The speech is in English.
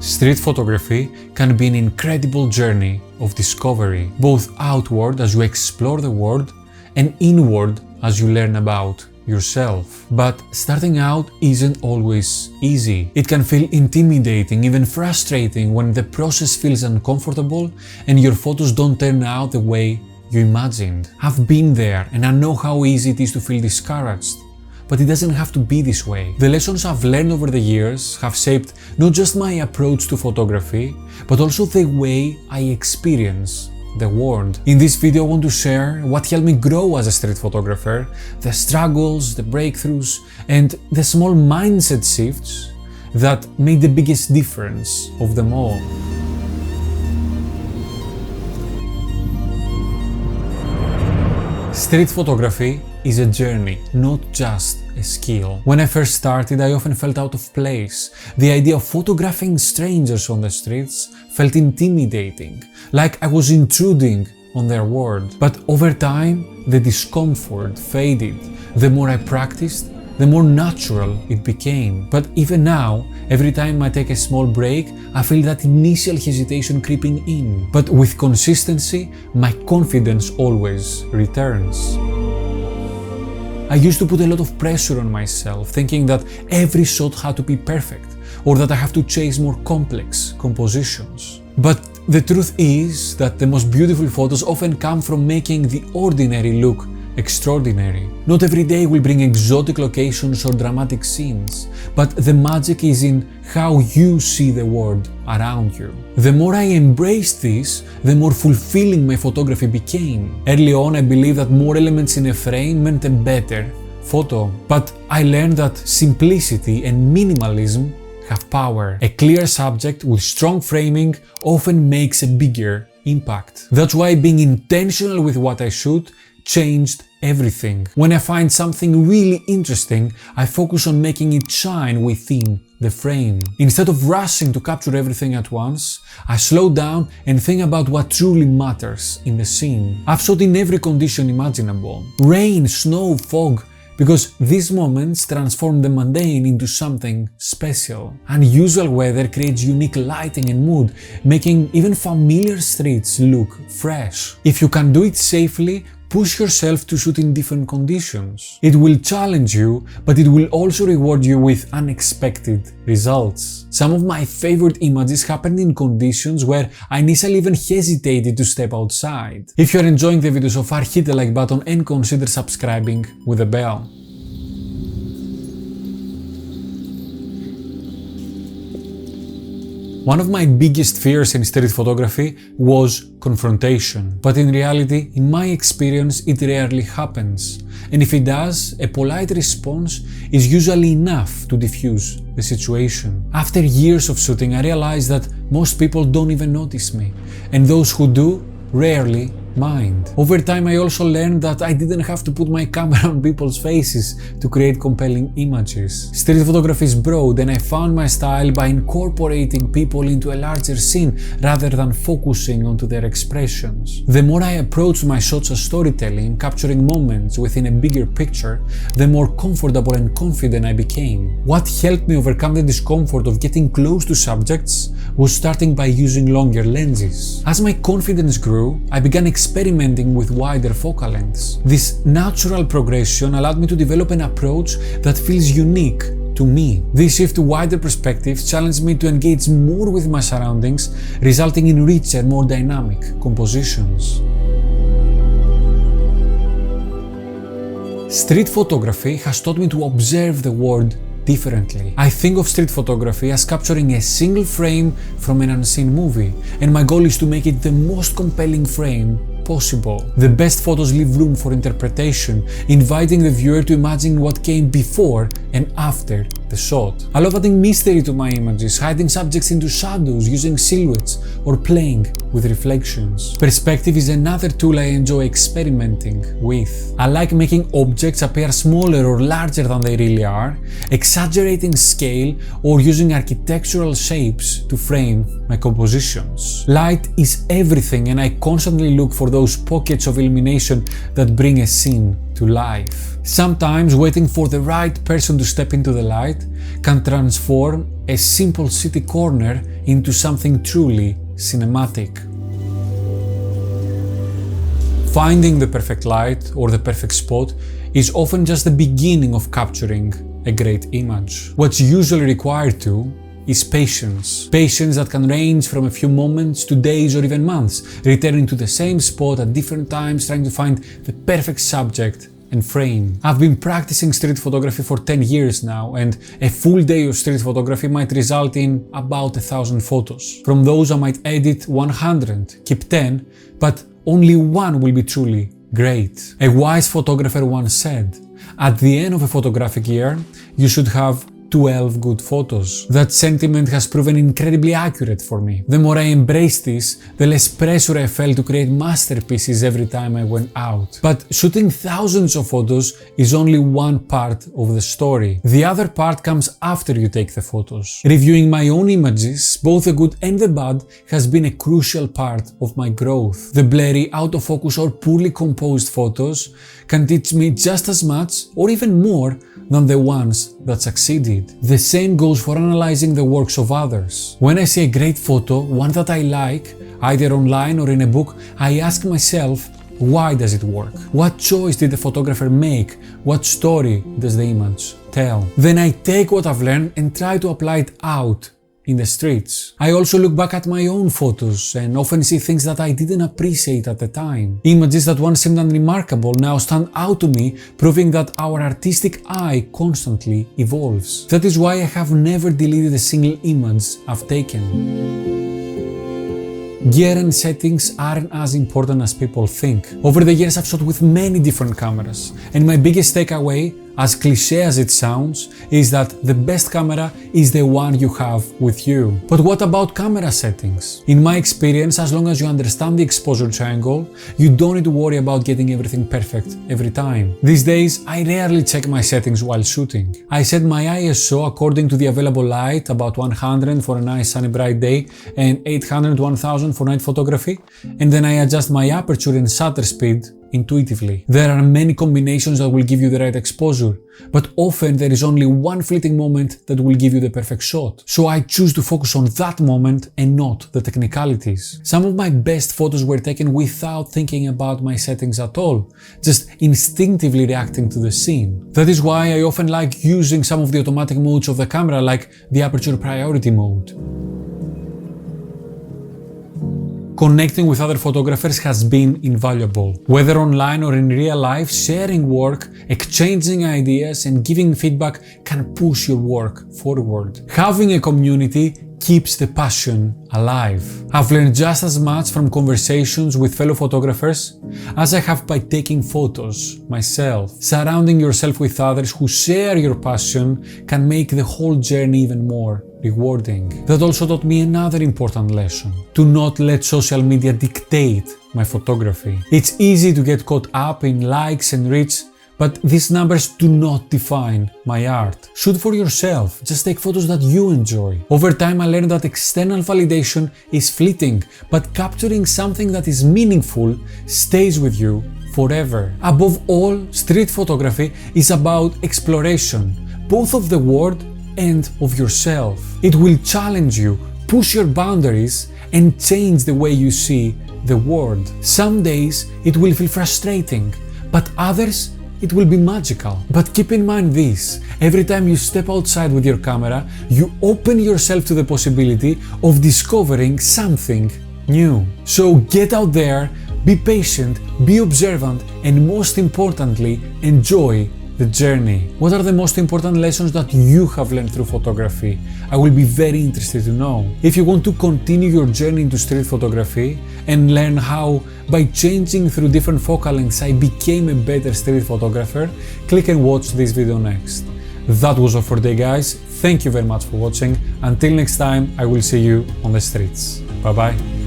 Street photography can be an incredible journey of discovery, both outward as you explore the world and inward as you learn about yourself. But starting out isn't always easy. It can feel intimidating, even frustrating when the process feels uncomfortable and your photos don't turn out the way you imagined. I've been there and I know how easy it is to feel discouraged. But it doesn't have to be this way. The lessons I've learned over the years have shaped not just my approach to photography, but also the way I experience the world. In this video I want to share what helped me grow as a street photographer, the struggles, the breakthroughs, and the small mindset shifts that made the biggest difference of them all. Street photography is a journey, not just a skill. When I first started, I often felt out of place. The idea of photographing strangers on the streets felt intimidating, like I was intruding on their world. But over time, the discomfort faded. The more I practiced, the more natural it became. But even now, every time I take a small break, I feel that initial hesitation creeping in. But with consistency, my confidence always returns. I used to put a lot of pressure on myself, thinking that every shot had to be perfect, or that I have to chase more complex compositions. But the truth is that the most beautiful photos often come from making the ordinary look extraordinary. Not every day will bring exotic locations or dramatic scenes, but the magic is in how you see the world around you. The more I embraced this, the more fulfilling my photography became. Early on, I believed that more elements in a frame meant a better photo, but I learned that simplicity and minimalism have power. A clear subject with strong framing often makes a bigger impact. That's why being intentional with what I shoot changed everything. When I find something really interesting, I focus on making it shine within the frame. Instead of rushing to capture everything at once, I slow down and think about what truly matters in the scene. I've shot in every condition imaginable: rain, snow, fog, because these moments transform the mundane into something special. Unusual weather creates unique lighting and mood, making even familiar streets look fresh. If you can do it safely, push yourself to shoot in different conditions. It will challenge you, but it will also reward you with unexpected results. Some of my favorite images happened in conditions where I initially even hesitated to step outside. If you are enjoying the video so far, hit the like button and consider subscribing with a bell. One of my biggest fears in street photography was confrontation, but in reality, in my experience, it rarely happens. And if it does, a polite response is usually enough to diffuse the situation. After years of shooting, I realized that most people don't even notice me, and those who do rarely mind. Over time, I also learned that I didn't have to put my camera on people's faces to create compelling images. Street photography is broad, and I found my style by incorporating people into a larger scene rather than focusing onto their expressions. The more I approached my shots as storytelling, capturing moments within a bigger picture, the more comfortable and confident I became. What helped me overcome the discomfort of getting close to subjects was starting by using longer lenses. As my confidence grew, I began experimenting with wider focal lengths. This natural progression allowed me to develop an approach that feels unique to me. This shift to wider perspectives challenged me to engage more with my surroundings, resulting in richer, more dynamic compositions. Street photography has taught me to observe the world differently. I think of street photography as capturing a single frame from an unseen movie, and my goal is to make it the most compelling frame possible. The best photos leave room for interpretation, inviting the viewer to imagine what came before and after the shot. I love adding mystery to my images, hiding subjects into shadows, using silhouettes, or playing with reflections. Perspective is another tool I enjoy experimenting with. I like making objects appear smaller or larger than they really are, exaggerating scale, or using architectural shapes to frame my compositions. Light is everything, and I constantly look for those pockets of illumination that bring a scene to life. Sometimes waiting for the right person to step into the light can transform a simple city corner into something truly cinematic. Finding the perfect light or the perfect spot is often just the beginning of capturing a great image. What's usually required too is patience. Patience that can range from a few moments to days or even months, returning to the same spot at different times, trying to find the perfect subject and frame. I've been practicing street photography for 10 years now, and a full day of street photography might result in about 1,000 photos. From those I might edit 100, keep 10, but only one will be truly great. A wise photographer once said, "At the end of a photographic year, you should have 12 good photos." That sentiment has proven incredibly accurate for me. The more I embraced this, the less pressure I felt to create masterpieces every time I went out. But shooting thousands of photos is only one part of the story. The other part comes after you take the photos. Reviewing my own images, both the good and the bad, has been a crucial part of my growth. The blurry, out of focus or poorly composed photos can teach me just as much or even more than the ones that succeeded. The same goes for analyzing the works of others. When I see a great photo, one that I like, either online or in a book, I ask myself, why does it work? What choice did the photographer make? What story does the image tell? Then I take what I've learned and try to apply it out in the streets. I also look back at my own photos and often see things that I didn't appreciate at the time. Images that once seemed unremarkable now stand out to me, proving that our artistic eye constantly evolves. That is why I have never deleted a single image I've taken. Gear and settings aren't as important as people think. Over the years I've shot with many different cameras, and my biggest takeaway, as cliché as it sounds, is that the best camera is the one you have with you. But what about camera settings? In my experience, as long as you understand the exposure triangle, you don't need to worry about getting everything perfect every time. These days, I rarely check my settings while shooting. I set my ISO according to the available light, about 100 for a nice sunny bright day and 800 to 1000 for night photography, and then I adjust my aperture and shutter speed intuitively. There are many combinations that will give you the right exposure, but often there is only one fleeting moment that will give you the perfect shot. So I choose to focus on that moment and not the technicalities. Some of my best photos were taken without thinking about my settings at all, just instinctively reacting to the scene. That is why I often like using some of the automatic modes of the camera, like the aperture priority mode. Connecting with other photographers has been invaluable. Whether online or in real life, sharing work, exchanging ideas, and giving feedback can push your work forward. Having a community keeps the passion alive. I've learned just as much from conversations with fellow photographers as I have by taking photos myself. Surrounding yourself with others who share your passion can make the whole journey even more rewarding. That also taught me another important lesson: to not let social media dictate my photography. It's easy to get caught up in likes and reach, but these numbers do not define my art. Shoot for yourself, just take photos that you enjoy. Over time I learned that external validation is fleeting, but capturing something that is meaningful stays with you forever. Above all, street photography is about exploration, both of the world and of yourself. It will challenge you, push your boundaries, and change the way you see the world. Some days it will feel frustrating, but others it will be magical. But keep in mind this: every time you step outside with your camera, you open yourself to the possibility of discovering something new. So get out there, be patient, be observant, and most importantly, enjoy the journey. What are the most important lessons that you have learned through photography? I will be very interested to know. If you want to continue your journey into street photography and learn how, by changing through different focal lengths, I became a better street photographer, click and watch this video next. That was all for today, guys. Thank you very much for watching. Until next time, I will see you on the streets. Bye bye.